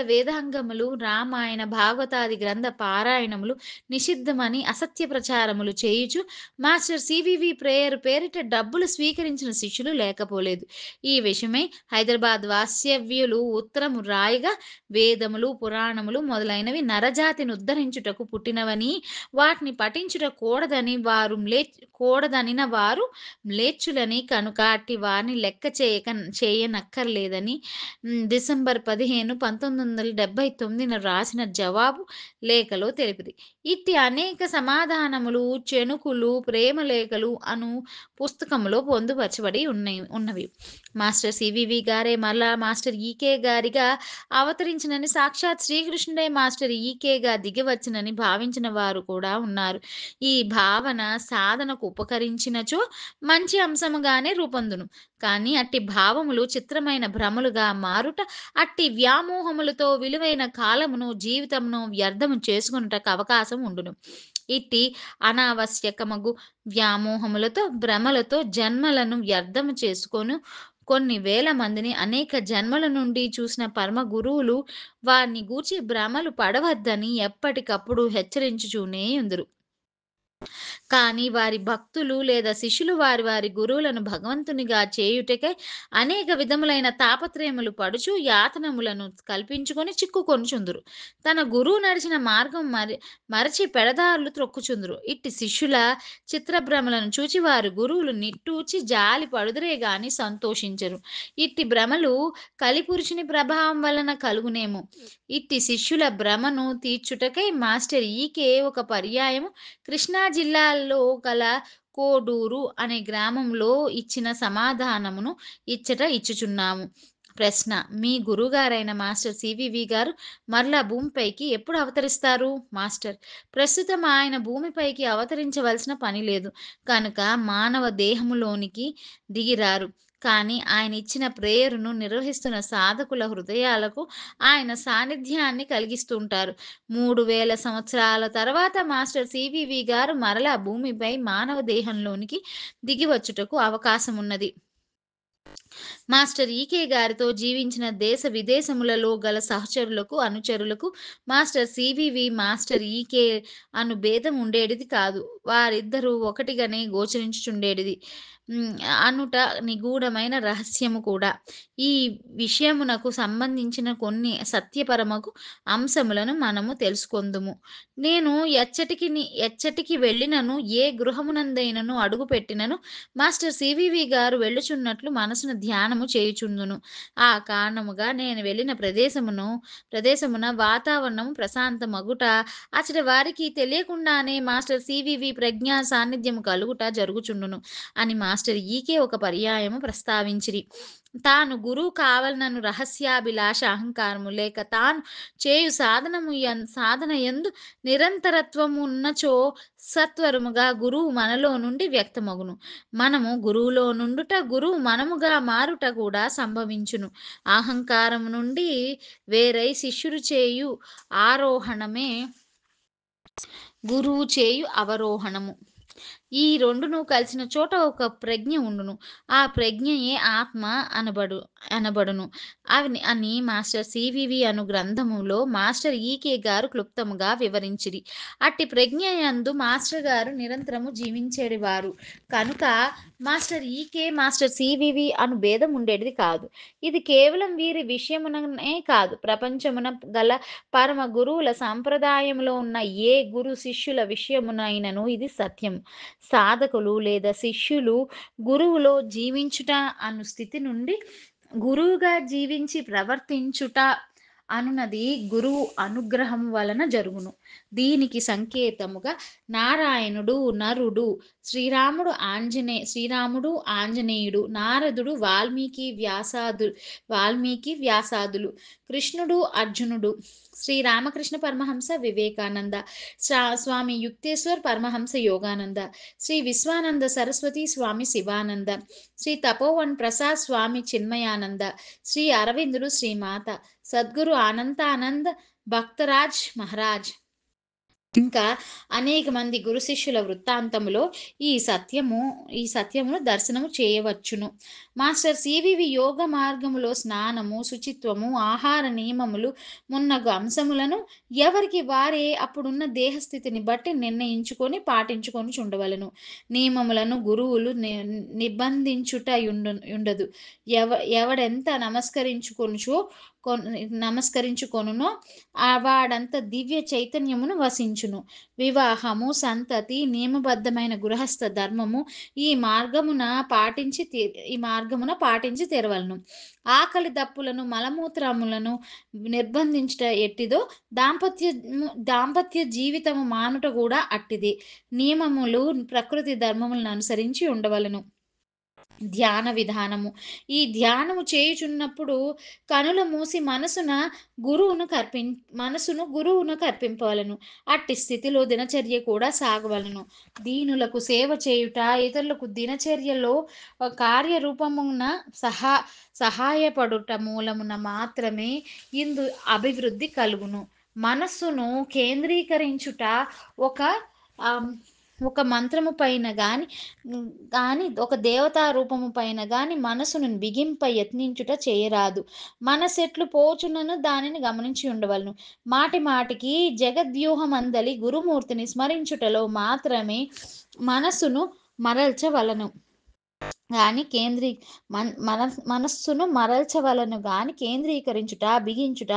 వేదాంగములు, రామాయణ, భాగవతాది గ్రంథ పారాయణములు నిషిద్ధమని అసత్య ప్రచారములు చేయుచు మాస్టర్ సివివి ప్రేయర్ పేరిట డబ్బులు స్వీకరించిన శిష్యులు లేకపోలేదు. ఈ విషయమై హైదరాబాద్ వాస్తవ్యులు ఉత్తరము రాయగా, వేదములు, పురాణములు మొదలైనవి నరజాతిని ఉద్ధరించుటకు పుట్టినవని, వాటిని పఠించుట కూడదనిన వారు మ్లేచ్చులని కనుక అట్టి వారిని లెక్క చేయనక్కర్లేదని డిసెంబర్ 15, 1979 రాసిన జవాబు లేఖలో తెలిపిరి. ఇట్టి అనేక సమాధానములు, చెణుకులు, ప్రేమ లేఖలు అను పుస్తకములో పొందుపరచబడి ఉన్నవి. మాస్టర్ సివివి గారే మళ్ళా మాస్టర్ ఈకే గారిగా అవతరించినని, సాక్షాత్ శ్రీకృష్ణుడే మాస్టర్ ఈకేగా దిగివచ్చునని భావించిన వారు కూడా ఉన్నారు. ఈ భావన సాధనకు ఉపకరించినచో మంచి అంశముగానే రూపొందును. కానీ అట్టి భావములు చిత్రమైన భ్రమలుగా మారుట, అట్టి వ్యామోహములతో విలువైన కాలమును, జీవితమును వ్యర్థము చేసుకొనుటకు అవకాశం ఉండును. ఇట్టి అనావశ్యకమగు వ్యామోహములతో, భ్రమలతో జన్మలను వ్యర్థము చేసుకొను కొన్ని వేల మందిని అనేక జన్మల నుండి చూసిన పరమ గురువులు వారిని గూర్చి భ్రమలు పడవద్దని ఎప్పటికప్పుడు హెచ్చరించుచూనే యుందురు. కానీ వారి భక్తులు లేదా శిష్యులు వారి వారి గురువులను భగవంతునిగా చేయుటకై అనేక విధములైన తాపత్రయములు పడుచు యాతనములను కల్పించుకొని చిక్కుకొనుచుందురు. తన గురువు నడిచిన మార్గం మరచి పెడదారులు త్రొక్కుచుందురు. ఇట్టి శిష్యుల చిత్రభ్రమలను చూచి వారి గురువులు నిట్టూచి జాలి పడుదురే గాని సంతోషించరు. ఇట్టి భ్రమలు కలిపురుషుని ప్రభావం వలన కలుగునేమో. ఇట్టి శిష్యుల భ్రమను తీర్చుటకై మాస్టర్ ఈకే ఒక పర్యాయము కృష్ణా జిల్లాలో గల కోడూరు అనే గ్రామంలో ఇచ్చిన సమాధానమును ఇచ్చుచున్నాము. ప్రశ్న: మీ గురుగారైన మాస్టర్ సివివి గారు మరలా భూమిపైకి ఎప్పుడు అవతరిస్తారు? మాస్టర్: ప్రస్తుతం ఆయన భూమిపైకి అవతరించవలసిన పని లేదు కనుక మానవ దేహములోనికి దిగిరారు. కానీ ఆయన ఇచ్చిన ప్రేయరును నిర్వహిస్తున్న సాధకుల హృదయాలకు ఆయన సాన్నిధ్యాన్ని కలిగిస్తుంటారు. 3000 సంవత్సరాల తర్వాత మాస్టర్ సివివి గారు మరలా భూమిపై మానవ దేహంలోనికి దిగివచ్చుటకు అవకాశం ఉన్నది. మాస్టర్ ఈకే గారితో జీవించిన దేశ విదేశములలో గల సహచరులకు, అనుచరులకు మాస్టర్ సివివి, మాస్టర్ ఈకే అను భేదం ఉండేటిది కాదు. వారిద్దరూ ఒకటిగానే గోచరించుచుండేటిది అనుట నిగూఢమైన రహస్యము కూడా. ఈ విషయమునకు సంబంధించిన కొన్ని సత్యపరమకు అంశములను మనము తెలుసుకొందుము. నేను ఎచ్చటికి వెళ్ళినను, ఏ గృహమునందైనను అడుగుపెట్టినను మాస్టర్ సివివి గారు వెళ్ళుచున్నట్లు మనసును ధ్యానము చేయుచుందును. ఆ కారణముగా నేను వెళ్ళిన ప్రదేశమున వాతావరణము ప్రశాంతమగుట, అచ్చటి వారికి తెలియకుండానే మాస్టర్ సివివి ప్రజ్ఞా సాన్నిధ్యము కలుగుట జరుగుచుండును అని మాస్టర్ ఈకే ఒక పర్యాయము ప్రస్తావించిరి. తాను గురువు కావలనను రహస్యాభిలాష అహంకారము లేక తాను చేయు సాధన యందు నిరంతరత్వము ఉన్నచో సత్వరముగా గురువు మనలో నుండి వ్యక్తమగును. మనము గురువులో నుండుట, గురువు మనముగా మారుట కూడా సంభవించును. అహంకారము నుండి వేరై శిష్యుడు చేయు ఆరోహణమే గురువు చేయు అవరోహణము. ఈ రెండును కలిసిన చోట ఒక ప్రజ్ఞ ఉండును. ఆ ప్రజ్ఞయే ఆత్మ అనబడును అని మాస్టర్ సివివి అను గ్రంథములో మాస్టర్ ఈకే గారు క్లుప్తముగా వివరించిరి. అట్టి ప్రజ్ఞ యందు మాస్టర్ గారు నిరంతరము జీవించేవారు కనుక మాస్టర్ ఈకే, మాస్టర్ సివివి అను భేదం ఉండేది కాదు. ఇది కేవలం వీరి విషయముననే కాదు, ప్రపంచమున గల పరమ గురువుల సంప్రదాయంలో ఉన్న ఏ గురు శిష్యుల విషయమునైనను ఇది సత్యం. సాధకులు లేదా శిష్యులు గురువులో జీవించుట అను స్థితి నుండి గురువుగా జీవించి ప్రవర్తించుట అనునది గురువు అనుగ్రహం వలన జరుగును. దీనికి సంకేతముగా నారాయణుడు నరుడు, శ్రీరాముడు ఆంజనేయుడు, నారదుడు వాల్మీకి వ్యాసాదులు, కృష్ణుడు అర్జునుడు, శ్రీ రామకృష్ణ పరమహంస వివేకానంద, స్వామి యుక్తేశ్వర్ పరమహంస యోగానంద, శ్రీ విశ్వానంద సరస్వతి స్వామి శివానంద, శ్రీ తపోవన్ ప్రసాద్ స్వామి చిన్మయానంద, శ్రీ అరవిందుడు శ్రీమాత, సద్గురు అనంతానంద్ భక్తరాజ్ మహారాజ్, ఇంకా అనేక మంది గురు శిష్యుల వృత్తాంతములో ఈ సత్యమును దర్శనము చేయవచ్చును. మాస్టర్ సివివి యోగ మార్గములో స్నానము, శుచిత్వము, ఆహార నియమములు మున్నగు అంశములను ఎవరికి వారే అప్పుడున్న దేహస్థితిని బట్టి నిర్ణయించుకొని పాటించుకొని చుండవలను. నియమములను గురువులు నిబంధించుట ఉండదు. ఎవడెంత నమస్కరించుకొనుచో కొన్ నమస్కరించుకొనునో వాడంత దివ్య చైతన్యమును వసించును. వివాహము, సంతతి, నియమబద్ధమైన గృహస్థ ధర్మము ఈ మార్గమున పాటించి తి ఈ మార్గమున పాటించి తీరవలెను. ఆకలి దప్పులను, మలమూత్రములను నిర్బంధించుట ఎట్టిదో దాంపత్య జీవితము మానుట గూడా అట్టిదే. నియమములు ప్రకృతి ధర్మములను అనుసరించి ఉండవలెను. ధ్యాన విధానము. ఈ ధ్యానము చేయుచున్నప్పుడు కనులు మూసి మనసును గురువునకు అర్పింపవలెను. అట్టి స్థితిలో దినచర్య కూడా సాగవలెను. దీనులకు సేవ చేయుట, ఇతరులకు దినచర్యలో కార్యరూపమున సహాయపడుట మూలమున మాత్రమే ఇందు అభివృద్ధి కలుగును. మనస్సును కేంద్రీకరించుట ఒక ఆహ్, ఒక మంత్రము పైన గాని ఒక దేవతా రూపము పైన గాని మనసును బిగింప యత్నించుట చేయరాదు. మనసెట్లు పోచున్నను దానిని గమనించి ఉండవలెను. మాటి మాటికి జగద్వ్యూహమందలి గురుమూర్తిని స్మరించుటలో మాత్రమే మనస్సును మరల్చవలెను గాని మనస్సును మరల్చవలెను గాని కేంద్రీకరించుట, బిగించుట,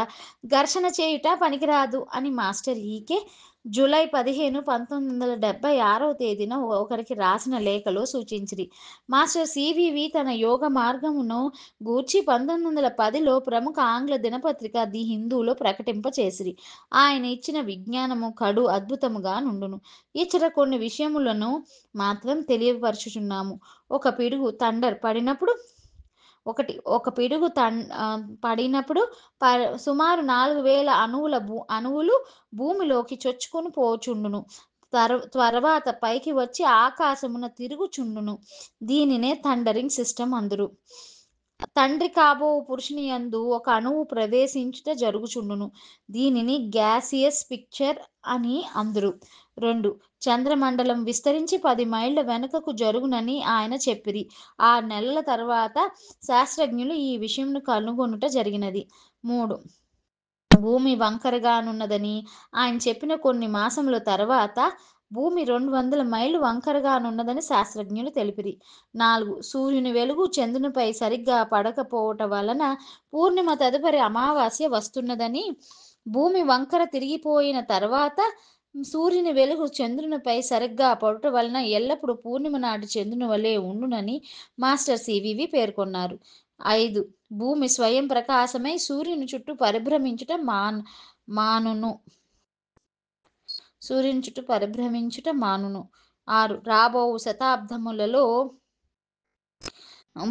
ఘర్షణ చేయుట పనికిరాదు అని మాస్టర్ ఈకే జూలై 15, 1976 తేదీన ఒకరికి రాసిన లేఖలో సూచించిరి. మాస్టర్ సివివి తన యోగ మార్గమును గూర్చి 1910లో ప్రముఖ ఆంగ్ల దినపత్రిక ది హిందూలో ప్రకటింపచేసిరి. ఆయన ఇచ్చిన విజ్ఞానము కడు అద్భుతముగా నుండును. ఇచ్చట కొన్ని విషయములను మాత్రం తెలియపరచుచున్నాము. ఒక పిడుగు పడినప్పుడు సుమారు 4000 అణువులు భూమిలోకి చొచ్చుకొని పోచుండును. తర్వాత పైకి వచ్చి ఆకాశమున తిరుగుచుండును. దీనినే థండరింగ్ సిస్టమ్ అందురు. తండ్రి కాబోవు పురుషుని యందు ఒక అణువు ప్రవేశించుట జరుగుచుండును. దీనిని గ్యాసియస్ పిక్చర్ అని అందురు. 2. చంద్రమండలం విస్తరించి 10 మైళ్ళ వెనుకకు జరుగునని ఆయన చెప్పిరి. 6 నెలల తర్వాత శాస్త్రజ్ఞులు ఈ విషయమును కనుగొనుట జరిగినది. 3. భూమి వంకరగానున్నదని ఆయన చెప్పిన కొన్ని మాసముల తర్వాత భూమి 200 మైళ్ళు వంకరగానున్నదని శాస్త్రజ్ఞులు తెలిపిరి. 4. సూర్యుని వెలుగు చంద్రునిపై సరిగ్గా పడకపోవట వలన పూర్ణిమ తదుపరి అమావాస్య వస్తున్నదని, భూమి వంకర తిరిగిపోయిన తర్వాత సూర్యుని వెలుగు చంద్రునిపై సరిగ్గా పడుట వలన ఎల్లప్పుడూ పూర్ణిమ నాటి చంద్రుని వలె ఉండునని మాస్టర్ సివివి పేర్కొన్నారు. 5. భూమి స్వయం ప్రకాశమై సూర్యుని చుట్టూ పరిభ్రమించుట మానును. 6. రాబోవు శతాబ్దములలో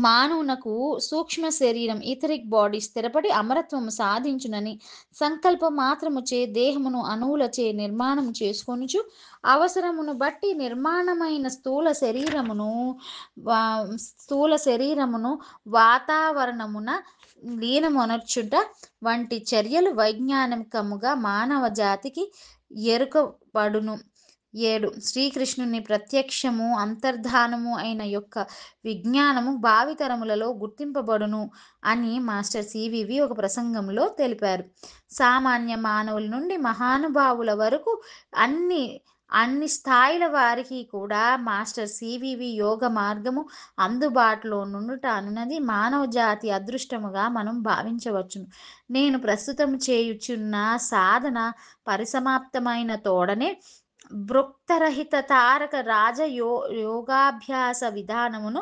మానవునకు సూక్ష్మ శరీరం ఇథరిక్ బాడీ స్థిరపడి అమరత్వము సాధించునని సంకల్ప మాత్రముచే దేహమును అణువులచే నిర్మాణం చేసుకొనుచు అవసరమును బట్టి నిర్మాణమైన స్థూల శరీరమును వాతావరణమున లీనమొనర్చుట వంటి చర్యలు వైజ్ఞానికముగా మానవ జాతికి ఎరుకబడును. 7. శ్రీకృష్ణుని ప్రత్యక్షము, అంతర్ధానము అయిన యొక్క విజ్ఞానము భావితరములలో గుర్తింపబడును అని మాస్టర్ సివివి ఒక ప్రసంగంలో తెలిపారు. సామాన్య మానవుల నుండి మహానుభావుల వరకు అన్ని స్థాయిల వారికి కూడా మాస్టర్ సివివి యోగ మార్గము అందుబాటులో నుండుట అనున్నది మానవ జాతి అదృష్టముగా మనం భావించవచ్చును. నేను ప్రస్తుతం చేయుచున్న సాధన పరిసమాప్తమైన తోడనే భృక్తరహిత తారక రాజ యోగాభ్యాస విధానమును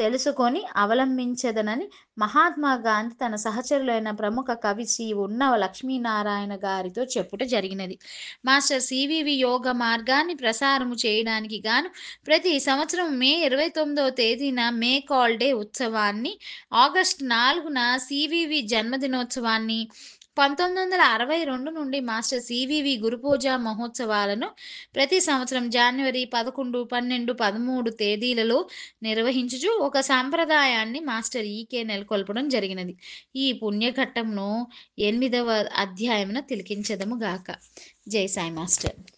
తెలుసుకొని అవలంబించెదనని మహాత్మా గాంధీ తన సహచరులైన ప్రముఖ కవి శ్రీ ఉన్నవ లక్ష్మీనారాయణ గారితో చెప్పుట జరిగినది. మాస్టర్ సివివి యోగ మార్గాన్ని ప్రసారము చేయడానికి గాను ప్రతి సంవత్సరం మే 29వ తేదీన మే కాల్ డే ఉత్సవాన్ని, ఆగస్టు 4న సివివి జన్మదినోత్సవాన్ని, 1962 నుండి మాస్టర్ సివివి గురుపూజ మహోత్సవాలను ప్రతి సంవత్సరం జనవరి 11, 12, 13 తేదీలలో నిర్వహించుచు ఒక సంప్రదాయాన్ని మాస్టర్ ఈకే నెలకొల్పడం జరిగినది. ఈ పుణ్యఘట్టమును 8వ అధ్యాయమున తిలకించెదము గాక. జై సాయి మాస్టర్.